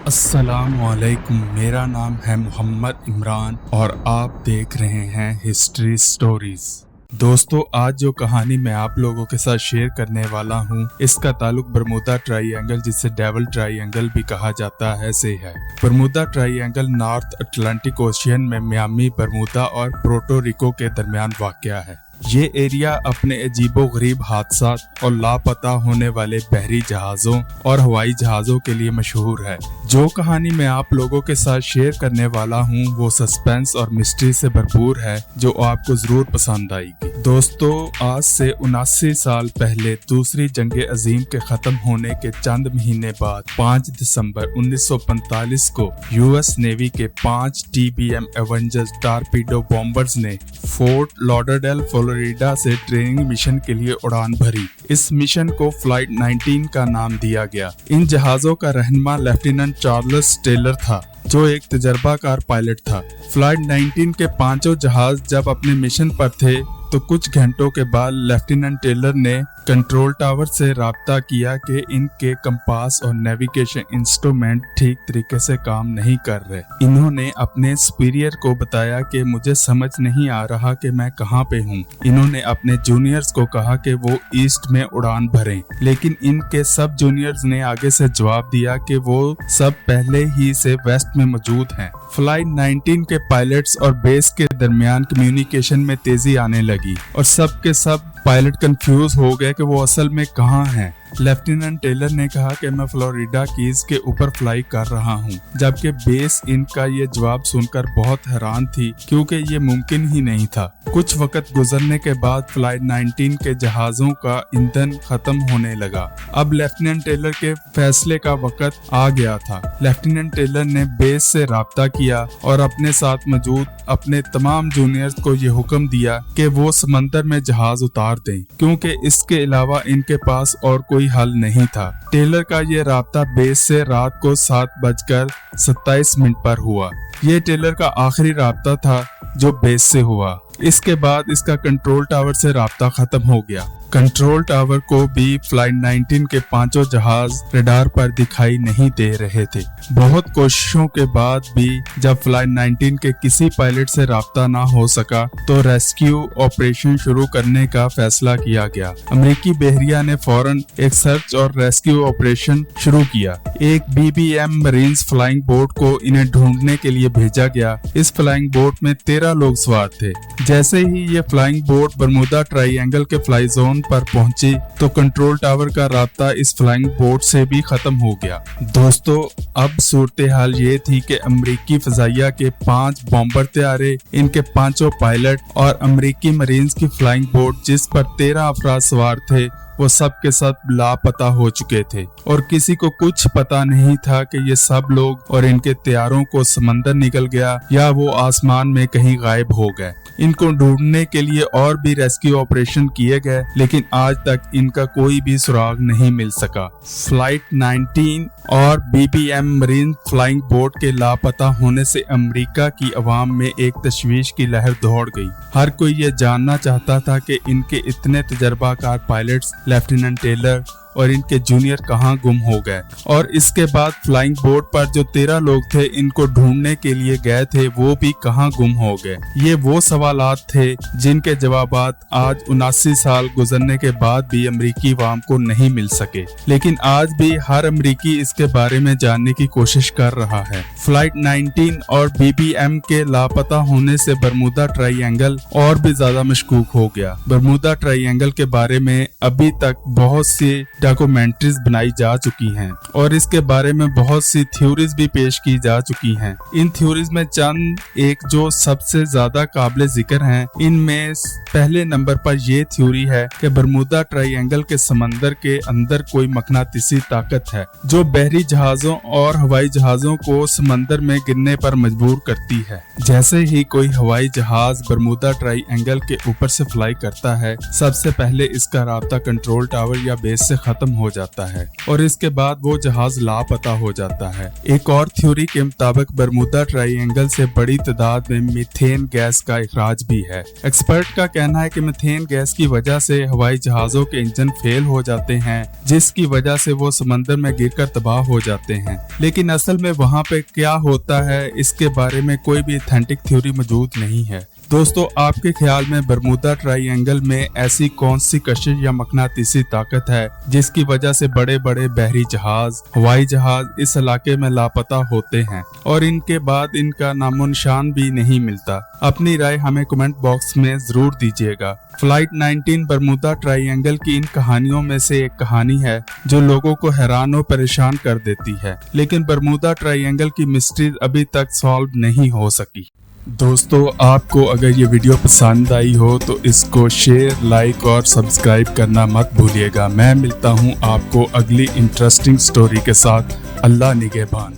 अस्सलाम वालेकुम। मेरा नाम है मोहम्मद इमरान और आप देख रहे हैं हिस्ट्री स्टोरीज। दोस्तों, आज जो कहानी मैं आप लोगों के साथ शेयर करने वाला हूँ, इसका ताल्लुक बरमूदा ट्रायंगल, जिसे डेविल ट्रायंगल भी कहा जाता है, से है। Bermuda triangle north Atlantic ocean में मियामी, बरमूदा और पोर्टो रिको के दरमियान वाक़या है। ये एरिया अपने अजीबो-गरीब हादसात और लापता होने वाले बहरी जहाज़ों और हवाई जहाज़ों के लिए मशहूर है। जो कहानी मैं आप लोगों के साथ शेयर करने वाला हूँ वो सस्पेंस और मिस्ट्री से भरपूर है, जो आपको जरूर पसंद आएगी। दोस्तों, आज से 79 साल पहले दूसरी जंग अजीम के खत्म होने के चंद महीने बाद 5 दिसंबर 1945 को यूएस नेवी के 5 TBM एवेंजर्स टॉर्पीडो बॉम्बर्स ने फोर्ट लॉडरडेल फ्लोरिडा से ट्रेनिंग मिशन के लिए उड़ान भरी। इस मिशन को फ्लाइट 19 का नाम दिया गया। इन जहाजों का रहनुमा लेफ्टिनेंट चार्ल्स टेलर था, जो एक तजर्बाकार पायलट था। फ्लाइट 19 के पांचों जहाज जब अपने मिशन पर थे तो कुछ घंटों के बाद लेफ्टिनेंट टेलर ने कंट्रोल टावर से राब्ता किया कि इनके कंपास और नेविगेशन इंस्ट्रूमेंट ठीक तरीके से काम नहीं कर रहे। इन्होंने अपने सुपीरियर को बताया कि मुझे समझ नहीं आ रहा कि मैं कहाँ पे हूँ। इन्होंने अपने जूनियर्स को कहा कि वो ईस्ट में उड़ान भरें, लेकिन इनके सब जूनियर्स ने आगे से जवाब दिया कि वो सब पहले ही से वेस्ट में मौजूद हैं। फ्लाइट 19 के पायलट्स और बेस के दरमियान कम्युनिकेशन में तेजी आने लगी और सब के सब पायलट कंफ्यूज हो गए कि वो असल में कहाँ हैं। लेफ्टिनेंट टेलर ने कहा कि मैं फ्लोरिडा कीज के ऊपर फ्लाई कर रहा हूँ, जबकि बेस इनका ये जवाब सुनकर बहुत हैरान थी, क्योंकि ये मुमकिन ही नहीं था। कुछ वक्त गुजरने के बाद फ्लाइट 19 के जहाजों का ईंधन खत्म होने लगा। अब लेफ्टिनेंट टेलर के फैसले का वक्त आ गया था। लेफ्टिनेंट टेलर ने बेस से राब्ता किया और अपने साथ मौजूद अपने तमाम जूनियर्स को ये हुक्म दिया कि वो समंदर में जहाज उतार दें, क्योंकि इसके अलावा इनके पास और कोई हल नहीं था। टेलर का ये राब्ता बेस से रात को 7:27 पर हुआ। ये टेलर का आखिरी राब्ता था जो बेस से हुआ। इसके बाद इसका कंट्रोल टावर से राब्ता खत्म हो गया। कंट्रोल टावर को भी फ्लाइट 19 के पांचों जहाज रडार पर दिखाई नहीं दे रहे थे। बहुत कोशिशों के बाद भी जब फ्लाइट 19 के किसी पायलट से राब्ता ना हो सका तो रेस्क्यू ऑपरेशन शुरू करने का फैसला किया गया। अमेरिकी बहरिया ने फौरन एक सर्च और रेस्क्यू ऑपरेशन शुरू किया। एक BBM मरीन्स फ्लाइंग बोट को इन्हें ढूंढने के लिए भेजा गया। इस फ्लाइंग बोट में 13 लोग सवार थे। जैसे ही ये फ्लाइंग बोट बरमूदा ट्रायंगल के फ्लाई जोन पर पहुंची तो कंट्रोल टावर का राब्ता इस फ्लाइंग बोट से भी खत्म हो गया। दोस्तों, अब सूरत हाल ये थी कि अमेरिकी फजाइया के 5 बॉम्बर तैयारे, इनके पांचों पायलट और अमेरिकी मरीन्स की फ्लाइंग बोट जिस पर 13 अफराद सवार थे, वो सब के सब लापता हो चुके थे और किसी को कुछ पता नहीं था कि ये सब लोग और इनके तैयारों को समंदर निकल गया या वो आसमान में कहीं गायब हो गए। इनको ढूंढने के लिए और भी रेस्क्यू ऑपरेशन किए गए, लेकिन आज तक इनका कोई भी सुराग नहीं मिल सका। फ्लाइट 19 और BBM मरीन फ्लाइंग बोट के लापता होने से अमेरिका की अवाम में एक तशवीश की लहर दौड़ गई। हर कोई ये जानना चाहता था कि इनके इतने तजर्बाकार पायलट्स लेफ्टिनेंट टेलर और इनके जूनियर कहाँ गुम हो गए, और इसके बाद फ्लाइंग बोट पर जो 13 लोग थे इनको ढूंढने के लिए गए थे, वो भी कहाँ गुम हो गए। ये वो सवालात थे जिनके जवाबात आज 79 साल गुजरने के बाद भी अमेरिकी अवाम को नहीं मिल सके, लेकिन आज भी हर अमेरिकी इसके बारे में जानने की कोशिश कर रहा है। फ्लाइट 19 और BBM के लापता होने से बरमूदा ट्रायंगल और भी ज्यादा मशकूक हो गया। बरमूदा ट्रायंगल के बारे में अभी तक बहुत सी डॉक्यूमेंट्रीज बनाई जा चुकी हैं और इसके बारे में बहुत सी थ्योरीज भी पेश की जा चुकी हैं। इन थ्योरीज में चंद एक जो सबसे ज्यादा काबिल जिक्र हैं, इनमें पहले नंबर पर यह थ्योरी है कि बरमूदा ट्रायंगल के समंदर के अंदर कोई मकनातीसी ताकत है जो बहरी जहाजों और हवाई जहाजों को समंदर में गिरने पर मजबूर करती है। जैसे ही कोई हवाई जहाज बरमूदा ट्रायंगल के ऊपर से फ्लाई करता है, सबसे पहले इसका राब्ता कंट्रोल टावर या बेस से खत्म खत्म हो जाता है और इसके बाद वो जहाज लापता हो जाता है। एक और थ्योरी के मुताबिक बरमूदा ट्रायंगल से बड़ी तादाद में मीथेन गैस का इखराज भी है। एक्सपर्ट का कहना है कि मीथेन गैस की वजह से हवाई जहाजों के इंजन फेल हो जाते हैं, जिसकी वजह से वो समंदर में गिरकर तबाह हो जाते हैं। लेकिन असल में वहाँ पे क्या होता है, इसके बारे में कोई भी ऑथेंटिक थ्योरी मौजूद नहीं है। दोस्तों, आपके ख्याल में बरमूदा ट्रायंगल में ऐसी कौन सी कशिश या मकनातीसी ताकत है जिसकी वजह से बड़े बड़े बहरी जहाज, हवाई जहाज इस इलाके में लापता होते हैं और इनके बाद इनका नामो निशान भी नहीं मिलता? अपनी राय हमें कमेंट बॉक्स में जरूर दीजिएगा। फ्लाइट 19 बरमूदा ट्रायंगल की इन कहानियों में से एक कहानी है जो लोगों को हैरान और परेशान कर देती है, लेकिन बरमूदा ट्रायंगल की मिस्ट्री अभी तक सॉल्व नहीं हो सकी। दोस्तों, आपको अगर ये वीडियो पसंद आई हो तो इसको शेयर, लाइक और सब्सक्राइब करना मत भूलिएगा। मैं मिलता हूँ आपको अगली इंटरेस्टिंग स्टोरी के साथ। अल्लाह निगहबान।